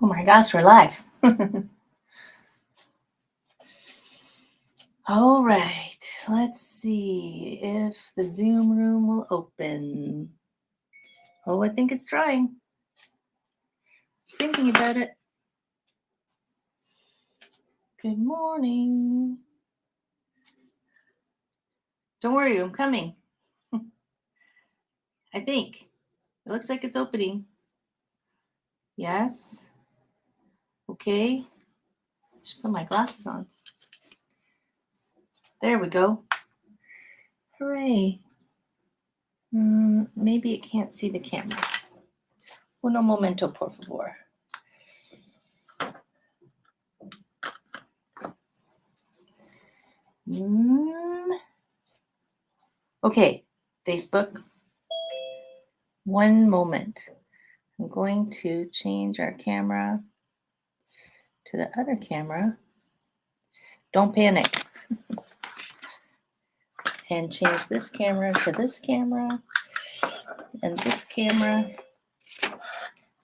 my gosh, we're live. All right, let's see if the Zoom room will open. Oh, I think it's trying. It's thinking about it. Good morning. Don't worry, I'm coming. I think. It looks like it's opening. Yes. Okay. I should put my glasses on. There we go. Hooray. Maybe it can't see the camera. Uno momento, por favor. Okay, Facebook. One moment. I'm going to change our camera to the other camera. Don't panic. And change this camera to this camera and this camera.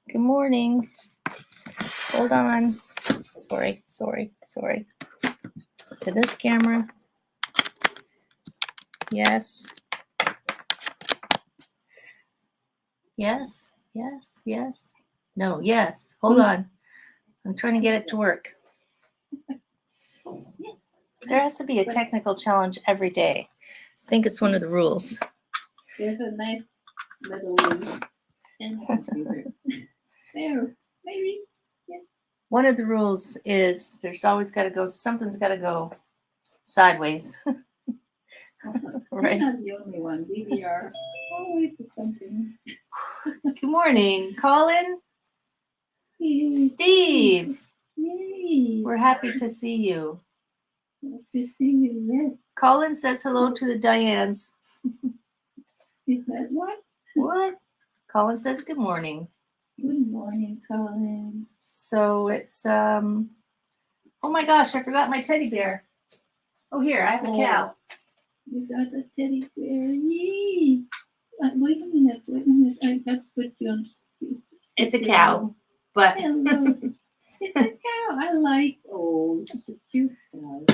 Good morning. Hold on. Sorry. To this camera. Yes. Yes. No, yes. Hold on. I'm trying to get it to work. There has to be a technical challenge every day. I think it's one of the rules. There's a nice little computer. There, maybe. Yeah. One of the rules is there's always got to go, something's got to go sideways. Right. You're not the only one. DVR always do something. Good morning, Colin. Hey. Steve. Yay. We're happy to see you. Nice to see you, yes. Colin says hello to the Dianes. Is that what? What? Colin says good morning. Good morning, Colin. So it's oh my gosh, I forgot my teddy bear. Oh, here, I have a cow. You got a teddy bear. Yay. Wait a minute. I got to put you on. It's a cow, but Hello. It's a cow. I like. Oh, it's a cute cow.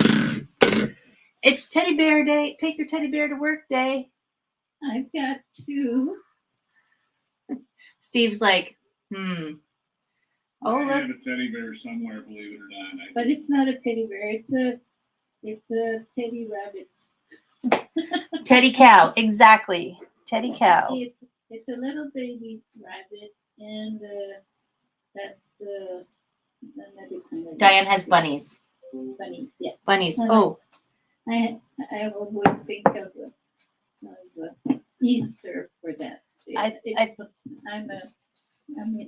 it's teddy bear day. Take your teddy bear to work day. I've got two. Steve's like, Oh, I look. have a teddy bear somewhere, believe it or not. But it's not a teddy bear. It's a teddy rabbit. Teddy cow, exactly. Teddy cow. It's a little baby rabbit, and that's the another kind of. Diane has bunnies. Bunnies, yeah. Bunnies. Oh, I always think of Easter for that.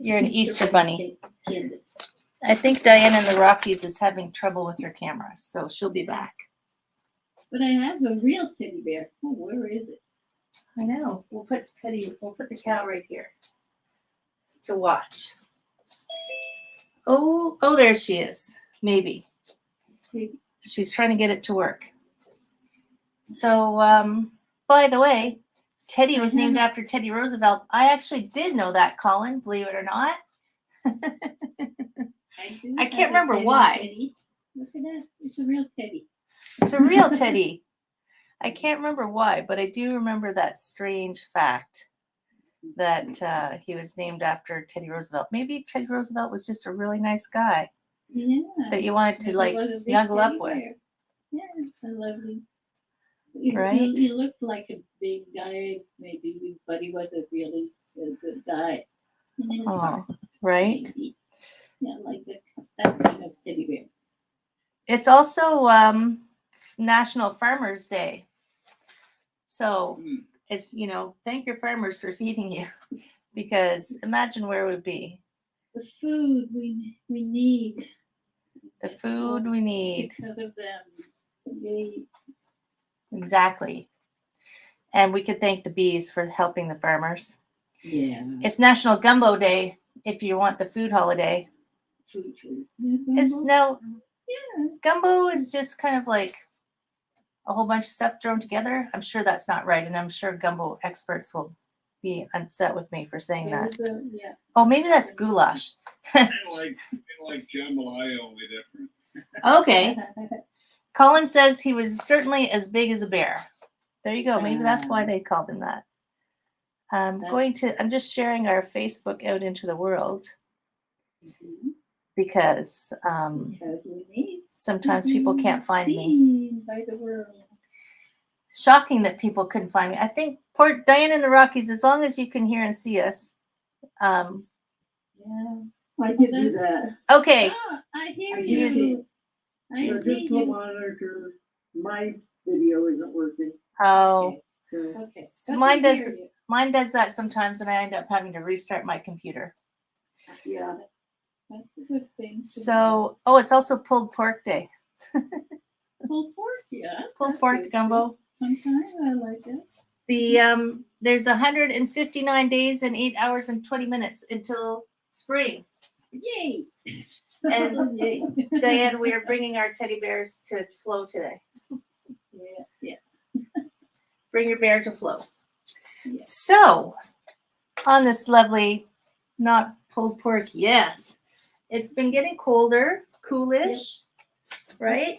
You're an Easter bunny. Kid. I think Diane in the Rockies is having trouble with her camera, so she'll be back. But I have a real teddy bear. Oh, where is it? I know. We'll put the cow right here to watch. Oh, there she is. Maybe. She's trying to get it to work. So, by the way, Teddy was named after Teddy Roosevelt. I actually did know that, Colin, believe it or not. I can't remember why. Teddy. Look at that. It's a real teddy. It's a real teddy. I can't remember why, but I do remember that strange fact that he was named after Teddy Roosevelt. Maybe Teddy Roosevelt was just a really nice guy that you wanted to like snuggle up with. Yeah, I love him. Right? He looked like a big guy, maybe, but he was a really good guy. Oh, right. Maybe. Yeah, like that kind of teddy bear. It's also National Farmers Day. So it's, thank your farmers for feeding you, because imagine where it would be. The food we need. The food we need. Because of them. Exactly. And we could thank the bees for helping the farmers. Yeah. It's National Gumbo Day if you want the food holiday. Food. Gumbo is just kind of like a whole bunch of stuff thrown together. I'm sure that's not right, and I'm sure gumbo experts will be upset with me for saying that. Yeah. Oh, maybe that's goulash. Well, like jambalaya, only different. Okay. Colin says he was certainly as big as a bear. There you go. Maybe that's why they called him that. I'm just sharing our Facebook out into the world because sometimes people can't find me. By the world. Shocking that people couldn't find me. I think poor Diane in the Rockies, as long as you can hear and see us. Yeah. I can do that. Okay. Oh, I hear I you. I So see just you. to monitor, my video isn't working. Oh, So Okay. So but mine we does- hear you. mine does that sometimes, and I end up having to restart my computer. yeah, That's a good thing. to know. So, oh, it's also pulled pork day. Pulled pork, yeah. Pulled that's pork good, gumbo. too. Sometimes I like it. There's 159 days and 8 hours and 20 minutes until spring. Yay! And yay. Diane, we are bringing our teddy bears to flow today. Yeah. Bring your bear to flow. Yeah. So, on this lovely, not pulled pork, yes, it's been getting colder, coolish, right?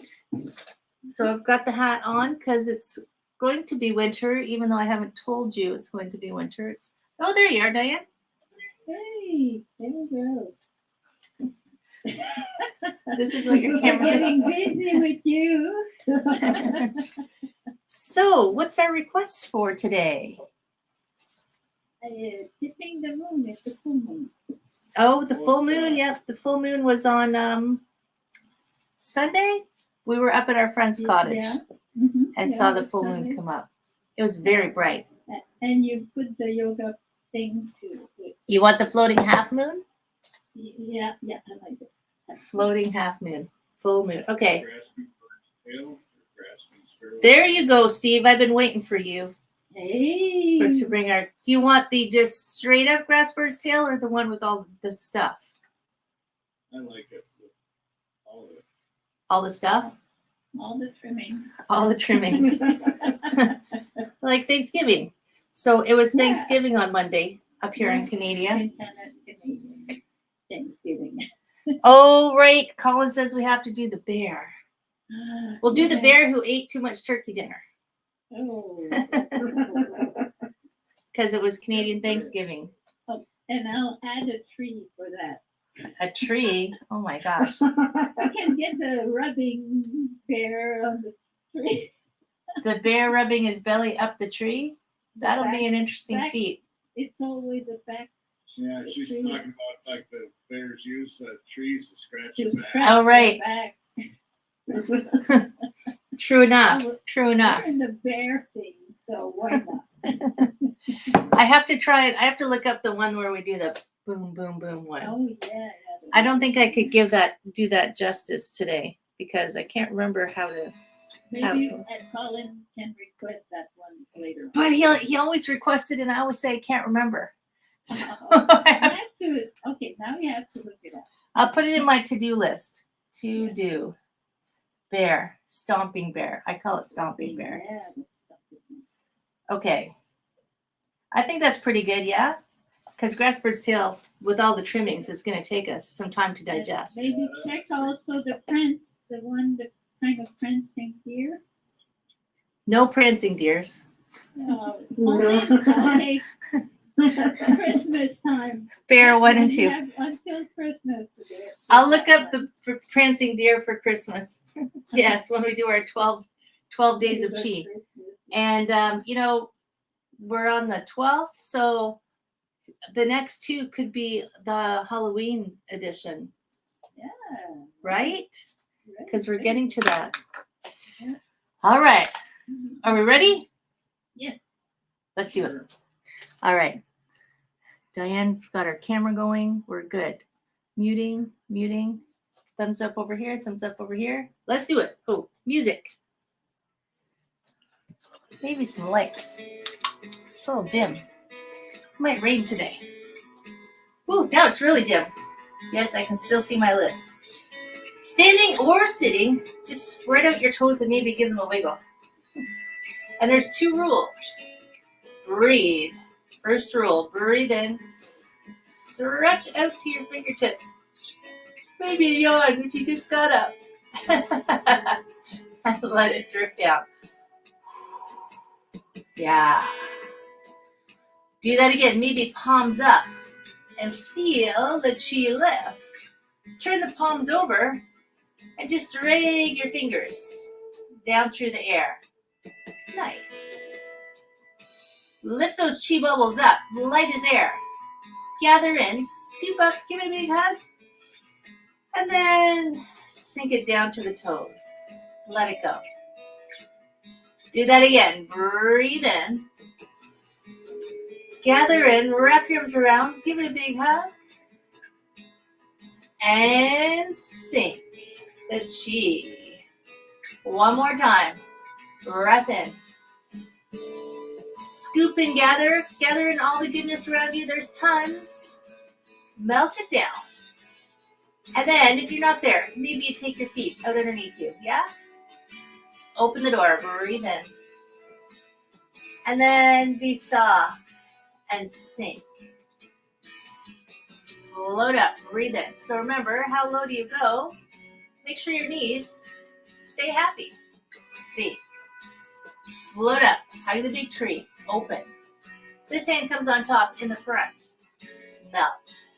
So I've got the hat on because it's going to be winter, even though I haven't told you it's going to be winter. Oh, there you are, Diane. Hey, there we go. This is what your We're camera is. getting busy with you. So, what's our request for today? Tipping the moon is the full moon. Oh, the full moon. Yep, the full moon was on Sunday. We were up at our friend's cottage Yeah. Mhm. and Yeah, saw the it's full moon Sunday. come up. It was very bright. And you put the yoga thing to it. You want the floating half moon? Yeah, I like it. Floating half moon. Full moon. Okay. Grasping bird's tail or grasping sparrow. There you go, Steve. I've been waiting for you Hey. to bring our. Do you want the just straight up grass bird's tail or the one with all the stuff? I like it. With all of it. All the stuff? All the trimming. All the trimmings. Like Thanksgiving. So it was Yeah. Thanksgiving on Monday up here in Canada. Thanksgiving. Oh, right. Colin says we have to do the bear. We'll do the Yeah. bear who ate too much turkey dinner Oh. because it was Canadian Thanksgiving. And I'll add a tree for that. A tree. Oh my gosh. I can get the rubbing bear on the tree. The bear rubbing his belly up the tree. That'll be an interesting back- feat. It's always the back Yeah, she's Tree. talking about like the bears use trees to scratch to their back. scratch Oh, the right. back. True enough. Oh, True We're enough. in the bear thing, so why not? I have to try it. I have to look up the one where we do the boom, boom, boom one. Oh yeah. I don't think I could do that justice today because I can't remember how to. Maybe goes. Colin can request that one later. But he always requested, and I always say I can't remember. So Oh, I you have have to. Okay, now you have to look it up. I'll put it in my to-do list. To do. Bear. Stomping bear. I call it stomping bear. Yeah. Okay. I think that's pretty good, yeah? Because grass bird's tail, with all the trimmings, is going to take us some time to digest. Maybe check also the prints, the kind of prancing deer. No prancing deers. Okay, Christmas time. Bear 1 and You 2. have until Christmas to do it. I'll look up the prancing deer for Christmas. Yes, when we do our 12 days of chi. And, we're on the 12th, so the next 2 could be the Halloween edition, Yeah. right? Right, Because we're right. getting to that. Yeah. All right. Mhm. Are we ready? Yes. Let's do it. All right. Diane's got her camera going. We're good. Muting. Thumbs up over here. Thumbs up over here. Let's do it. Oh, music. Maybe some lights. It's a little dim. It might rain today. Ooh, now it's really dim. Yes, I can still see my list. Standing or sitting, just spread out your toes and maybe give them a wiggle. And there's 2 rules. Breathe. First rule, breathe in. Stretch out to your fingertips. Maybe yawn if you just got up. And let it drift down. Yeah. Do that again. Maybe palms up. And feel the chi lift. Turn the palms over and just drag your fingers down through the air. Nice. Lift those chi bubbles up, light as air. Gather in, scoop up, give it a big hug. And then sink it down to the toes. Let it go. Do that again. Breathe in. Gather in, wrap your arms around, give it a big hug. And sink the chi. One more time. Breath in. Scoop and gather in all the goodness around you. There's tons. Melt it down. And then, if you're not there, maybe you take your feet out underneath you, yeah? Open the door, breathe in. And then be soft and sink. Float up, breathe in. So remember, how low do you go? Make sure your knees stay happy. Sink. Float up, hug the big tree, open. This hand comes on top in the front. Melt.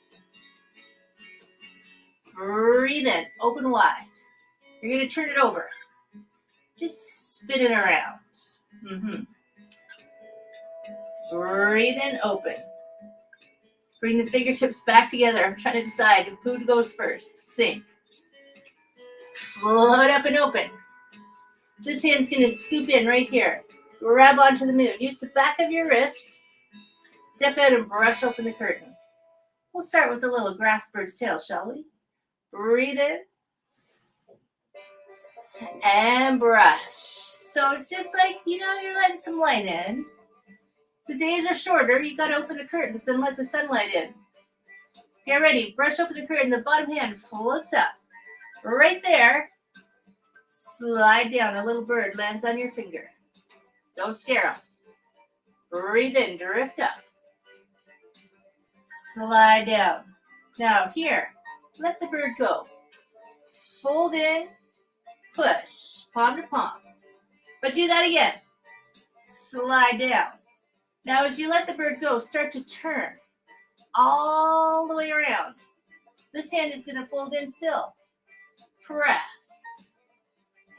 Breathe in, open wide. You're gonna turn it over. Just spin it around. Breathe in, open. Bring the fingertips back together. I'm trying to decide who goes first. Sink. Float up and open. This hand's gonna scoop in right here. Grab onto the moon. Use the back of your wrist. Step out and brush open the curtain. We'll start with the little grass bird's tail, shall we? Breathe in. And brush. So it's just like, you're letting some light in. The days are shorter. You got to open the curtains and let the sunlight in. Get ready. Brush open the curtain. The bottom hand floats up. Right there. Slide down. A little bird lands on your finger. Don't scare them. Breathe in. Drift up. Slide down. Now here. Let the bird go. Fold in. Push. Palm to palm. But do that again. Slide down. Now as you let the bird go, start to turn all the way around. This hand is going to fold in still. Press.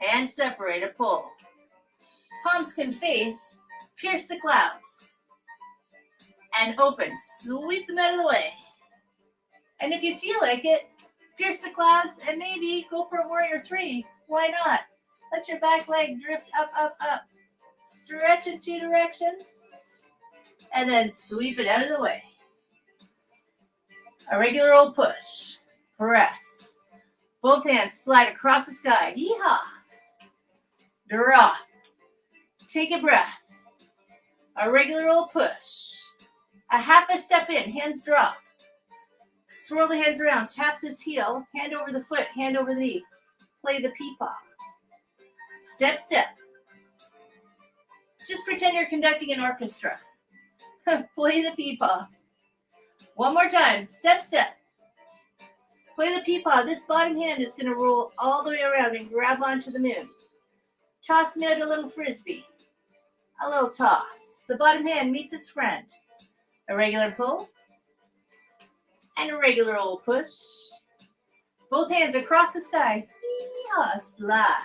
Hands separate, a pull. Palms can face, pierce the clouds. And open. Sweep them out of the way. And if you feel like it, pierce the clouds and maybe go for a warrior three. Why not? Let your back leg drift up, up, up. Stretch in two directions. And then sweep it out of the way. A regular old push. Press. Both hands slide across the sky. Yeehaw. Drop. Take a breath. A regular old push. A half a step in. Hands drop. Swirl the hands around. Tap this heel. Hand over the foot. Hand over the knee. Play the peepaw. Step, step. Just pretend you're conducting an orchestra. Play the peepaw. One more time. Step, step. Play the peepaw. This bottom hand is going to roll all the way around and grab onto the moon. Toss them out a little frisbee. A little toss. The bottom hand meets its friend. A regular pull. And a regular old push. Both hands across the sky. Yeehaw. Slide.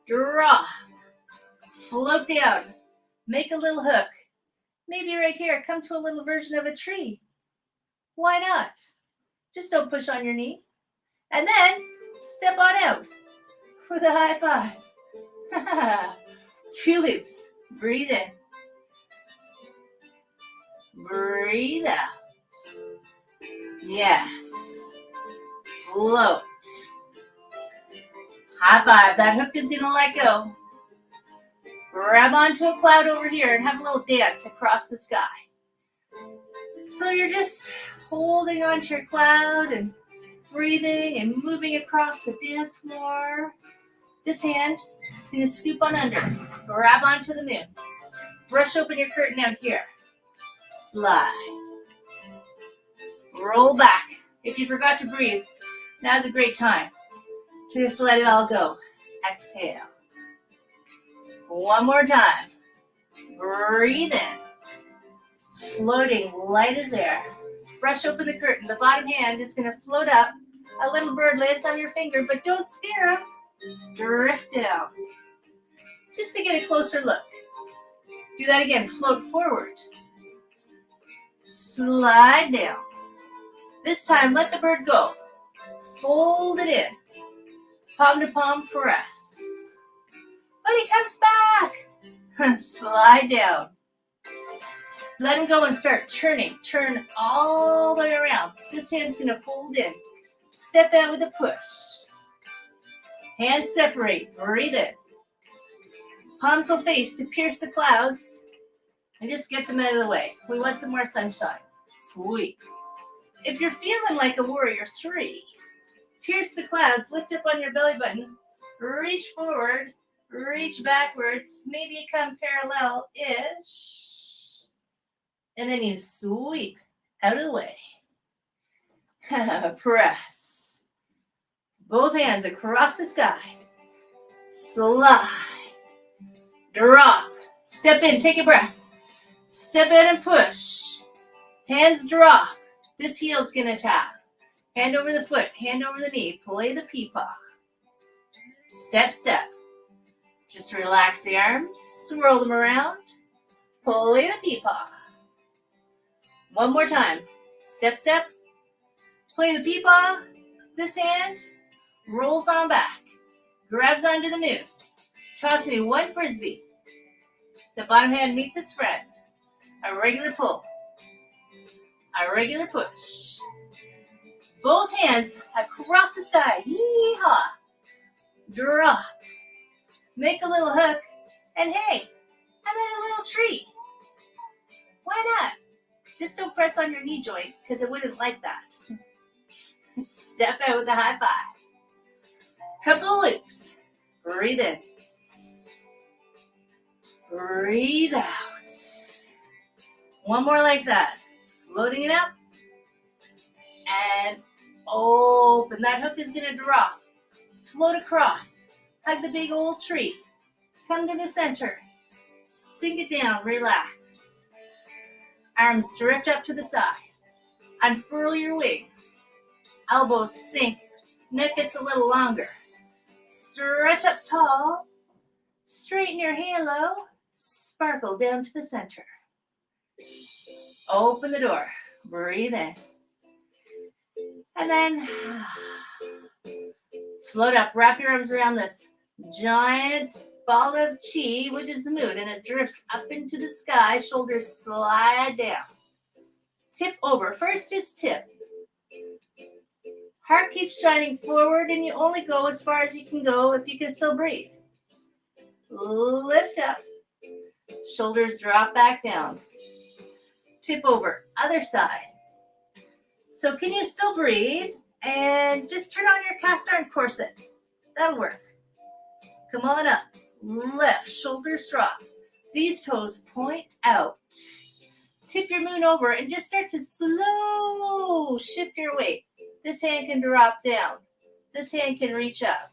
Drop. Float down. Make a little hook. Maybe right here, come to a little version of a tree. Why not? Just don't push on your knee. And then step on out with a high five. Two loops. Breathe in. Breathe out. Yes. Float. High five. That hook is going to let go. Grab onto a cloud over here and have a little dance across the sky. So you're just holding onto your cloud and breathing and moving across the dance floor. This hand is going to scoop on under. Grab onto the moon. Brush open your curtain out here. Slide. Roll back. If you forgot to breathe, Now's a great time to just let it all go. Exhale. One more time. Breathe in. Floating light as air. Brush open the curtain. The bottom hand is going to float up. A little bird lands on your finger, but don't scare him. Drift down. Just to get a closer look. Do that again. Float forward. Slide down. This time, let the bird go. Fold it in. Palm to palm press. But he comes back. Slide down. Let him go and start turning. Turn all the way around. This hand's going to fold in. Step out with a push. Hands separate. Breathe in. Palms will face to pierce the clouds. And just get them out of the way. We want some more sunshine. Sweet. If you're feeling like a warrior 3, pierce the clouds, lift up on your belly button, reach forward, reach backwards, maybe you come parallel-ish, and then you sweep out of the way. Press. Both hands across the sky. Slide. Drop. Step in, take a breath. Step out and push. Hands drop. This heel's gonna tap. Hand over the foot, hand over the knee. Play the peepaw. Step, step. Just relax the arms, swirl them around. Play the peepaw. One more time. Step, step. Play the peepaw. This hand rolls on back. Grabs onto the moon. Toss me one frisbee. The bottom hand meets its friend. A regular pull. A regular push. Both hands across the sky. Yee-haw. Drop. Make a little hook. And hey, I'm in a little tree. Why not? Just don't press on your knee joint because it wouldn't like that. Step out with a high five. Couple of loops. Breathe in. Breathe out. One more like that. Floating it up. And open. That hook is going to drop. Float across. Hug the big old tree. Come to the center. Sink it down. Relax. Arms drift up to the side. Unfurl your wings. Elbows sink. Neck gets a little longer. Stretch up tall. Straighten your halo. Sparkle down to the center. Open the door. Breathe in. And then float up. Wrap your arms around this giant ball of chi, which is the moon, and it drifts up into the sky. Shoulders slide down. Tip over. First, just tip. Heart keeps shining forward, and you only go as far as you can go if you can still breathe. Lift up. Shoulders drop back down. Tip over. Other side. So can you still breathe? And just turn on your cast iron corset. That'll work. Come on up. Lift. Shoulders drop. These toes point out. Tip your moon over and just start to slow shift your weight. This hand can drop down. This hand can reach up.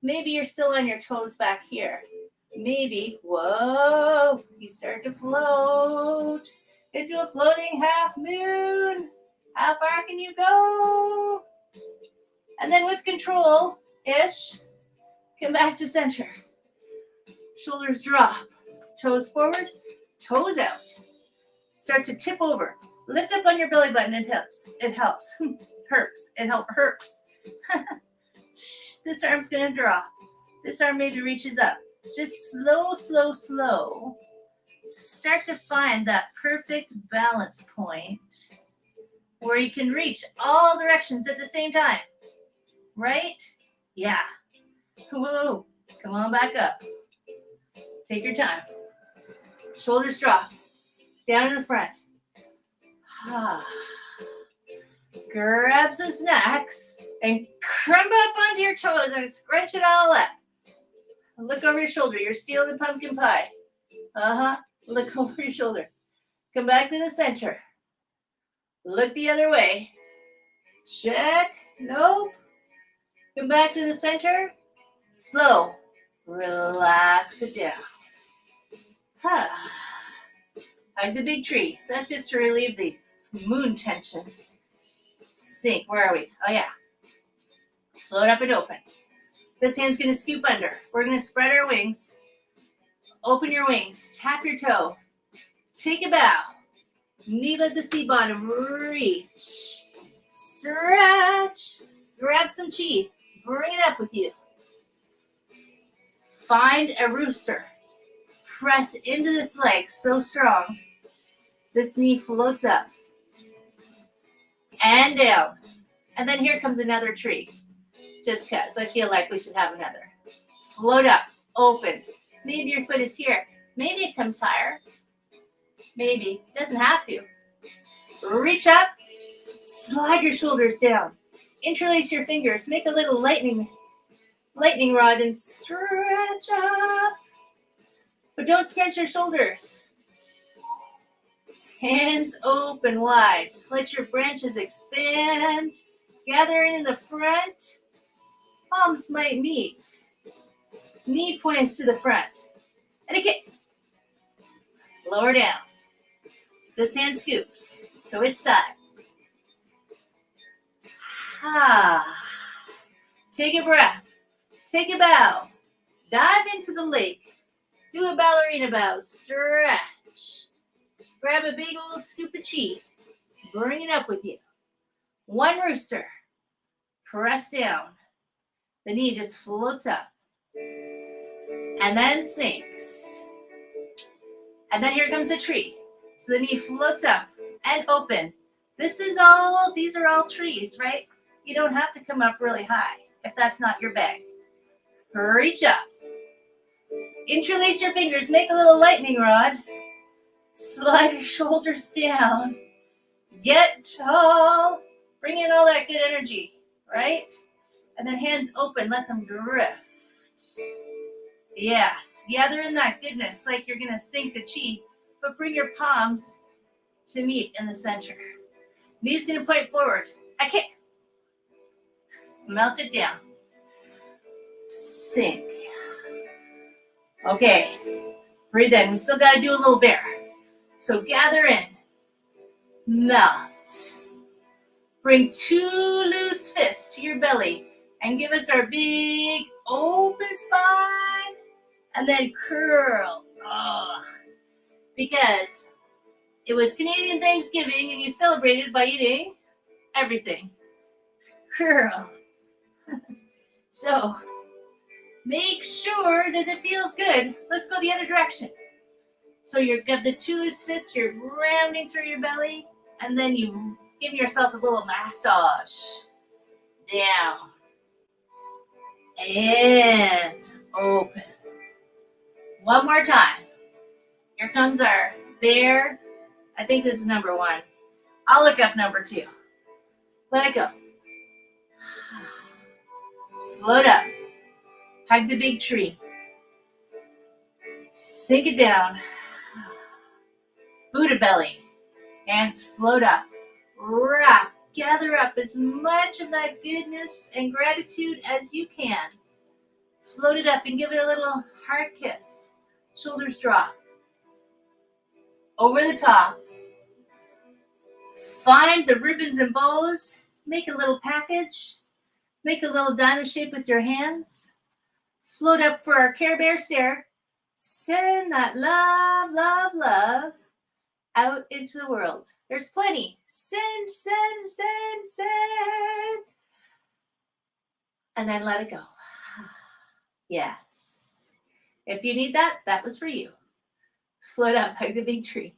Maybe you're still on your toes back here. Maybe, whoa, you start to float into a floating half moon. How far can you go? And then with control-ish, come back to center. Shoulders drop. Toes forward, toes out. Start to tip over. Lift up on your belly button. It helps. It helps. Herps. It helps. Herps. This arm's going to drop. This arm maybe reaches up. Just slow, slow, slow. Start to find that perfect balance point where you can reach all directions at the same time. Right? Yeah. Whoa. Come on back up. Take your time. Shoulders drop. Down to the front. Grab some snacks and crumb up onto your toes and scrunch it all up. Look over your shoulder. You're stealing the pumpkin pie. Look over your shoulder. Come back to the center. Look the other way. Check. Nope. Come back to the center. Slow. Relax it down. Hug the big tree. That's just to relieve the moon tension. Sink. Where are we? Oh, yeah. Float up and open. This hand's going to scoop under. We're going to spread our wings. Open your wings. Tap your toe. Take a bow. Knee at the seat bottom. Reach. Stretch. Grab some chi. Bring it up with you. Find a rooster. Press into this leg so strong. This knee floats up. And down. And then here comes another tree. Just because I feel like we should have another. Float up. Open. Maybe your foot is here. Maybe it comes higher. Maybe. It doesn't have to. Reach up. Slide your shoulders down. Interlace your fingers. Make a little lightning rod and stretch up. But don't scrunch your shoulders. Hands open wide. Let your branches expand. Gather in the front. Palms might meet. Knee points to the front. And a kick. Lower down. This hand scoops. Switch sides. Take a breath. Take a bow. Dive into the lake. Do a ballerina bow. Stretch. Grab a big old scoop of chi. Bring it up with you. One rooster. Press down. The knee just floats up. And then sinks. And then here comes a tree. So the knee floats up and open. These are all trees, right? You don't have to come up really high if that's not your bag. Reach up. Interlace your fingers. Make a little lightning rod. Slide your shoulders down. Get tall. Bring in all that good energy, right? And then hands open. Let them drift. Yes. Gather in that goodness like you're going to sink the chi, but bring your palms to meet in the center. Knees going to point forward. A kick. Melt it down. Sink. Okay. Breathe in. We still got to do a little bear. So gather in. Melt. Bring two loose fists to your belly and give us our big open spine. And then curl. Because it was Canadian Thanksgiving and you celebrated by eating everything. Curl. So make sure that it feels good. Let's go the other direction. So you got the two loose fists, you're rounding through your belly, and then you give yourself a little massage. Down. And open. One more time. Here comes our bear. I think this is number 1. I'll look up number 2. Let it go. Float up. Hug the big tree. Sink it down. Buddha belly. Hands float up. Wrap. Gather up as much of that goodness and gratitude as you can. Float it up and give it a little heart kiss. Shoulders drop. Over the top. Find the ribbons and bows. Make a little package. Make a little diamond shape with your hands. Float up for our Care Bear stare. Send that love, love, love out into the world. There's plenty. Send, send, send, send. And then let it go. Yes. If you need that, that was for you. Float up, hug the big tree.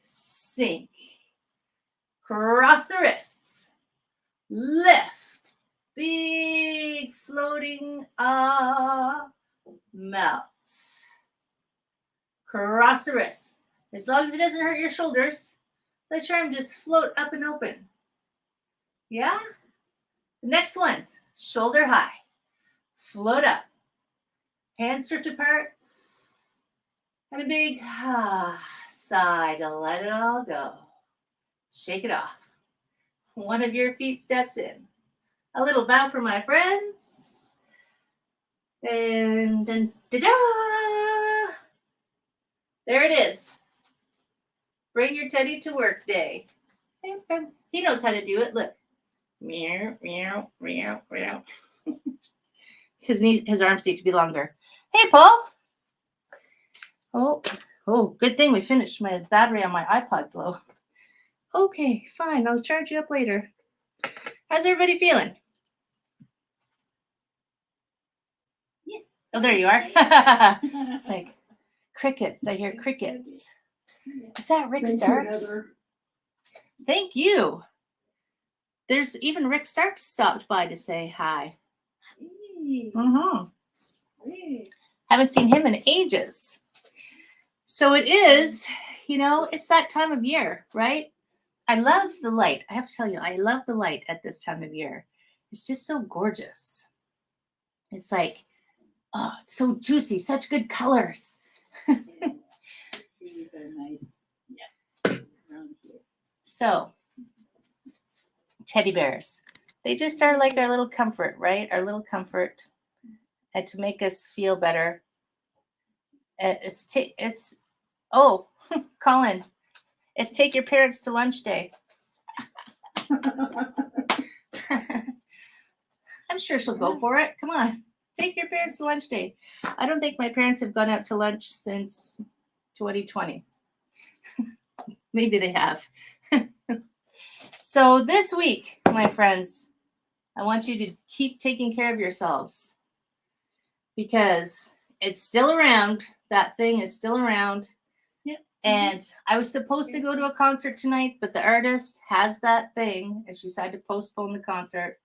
Sink. Cross the wrists. Lift. Big floating melt. Cross the wrists. As long as it doesn't hurt your shoulders, let your arm just float up and open. Yeah? The next one, shoulder high. Float up. Hands drift apart. And a big sigh to let it all go. Shake it off. One of your feet steps in. A little bow for my friends. And dun, da-da! There it is. Bring your teddy to work day. He knows how to do it. Look. Meow, meow, meow, meow. His arms need to be longer. Hey, Paul. Oh, good thing we finished. My battery on my iPod's low. Okay, fine. I'll charge you up later. How's everybody feeling? Yeah. Oh, there you are. It's like crickets. I hear crickets. Is that Rick Thank you, Starks? Heather. Thank you. There's even Rick Starks stopped by to say hi. Hey, Mm-hmm. hey. Haven't seen him in ages. So it is, it's that time of year, right? I love the light. I have to tell you, I love the light at this time of year. It's just so gorgeous. It's like, oh, it's so juicy, such good colors. These are nice. Yeah. Around here. So, teddy bears. They just are like our little comfort, right? Our little comfort. And to make us feel better. Oh, Colin, it's take your parents to lunch day. I'm sure she'll go for it. Come on. Take your parents to lunch day. I don't think my parents have gone out to lunch since 2020. Maybe they have. So this week, my friends, I want you to keep taking care of yourselves because it's still around. That thing is still around. Yep. And I was supposed to go to a concert tonight, but the artist has that thing and she decided to postpone the concert.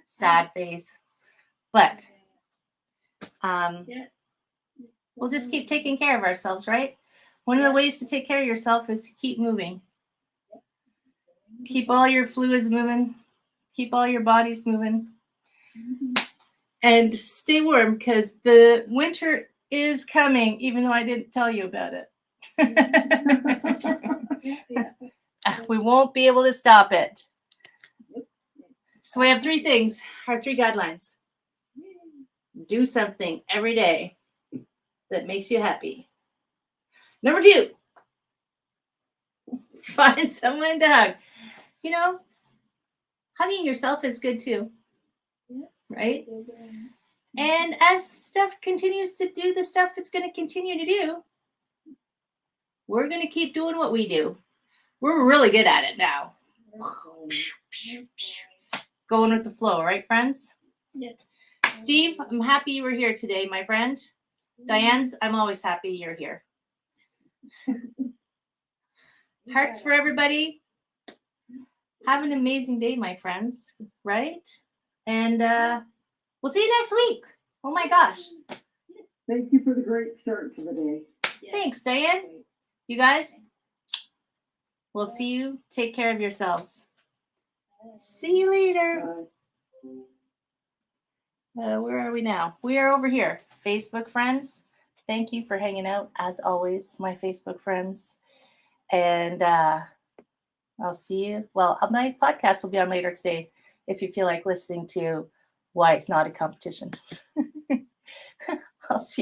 Sad face. But Yeah. we'll just keep taking care of ourselves, right? One of the ways to take care of yourself is to keep moving. Keep all your fluids moving. Keep all your bodies moving. And stay warm because the winter is coming, even though I didn't tell you about it. We won't be able to stop it. So we have 3 things, our 3 guidelines. Do something every day that makes you happy. Number 2, find someone to hug. Hugging yourself is good too, right? And as stuff continues to do the stuff it's going to continue to do, we're going to keep doing what we do. We're really good at it now. Going with the flow, right, friends? Yep. Steve, I'm happy you were here today, my friend. Diane's, I'm always happy you're here. Hearts for everybody. Have an amazing day, my friends, right? And we'll see you next week. Oh my gosh. Thank you for the great start to the day. Thanks, Diane. You guys, we'll see you. Take care of yourselves. See you later. Where are we now? We are over here. Facebook friends. Thank you for hanging out, as always, my Facebook friends. And I'll see you. Well, my podcast will be on later today if you feel like listening to why it's not a competition. I'll see you.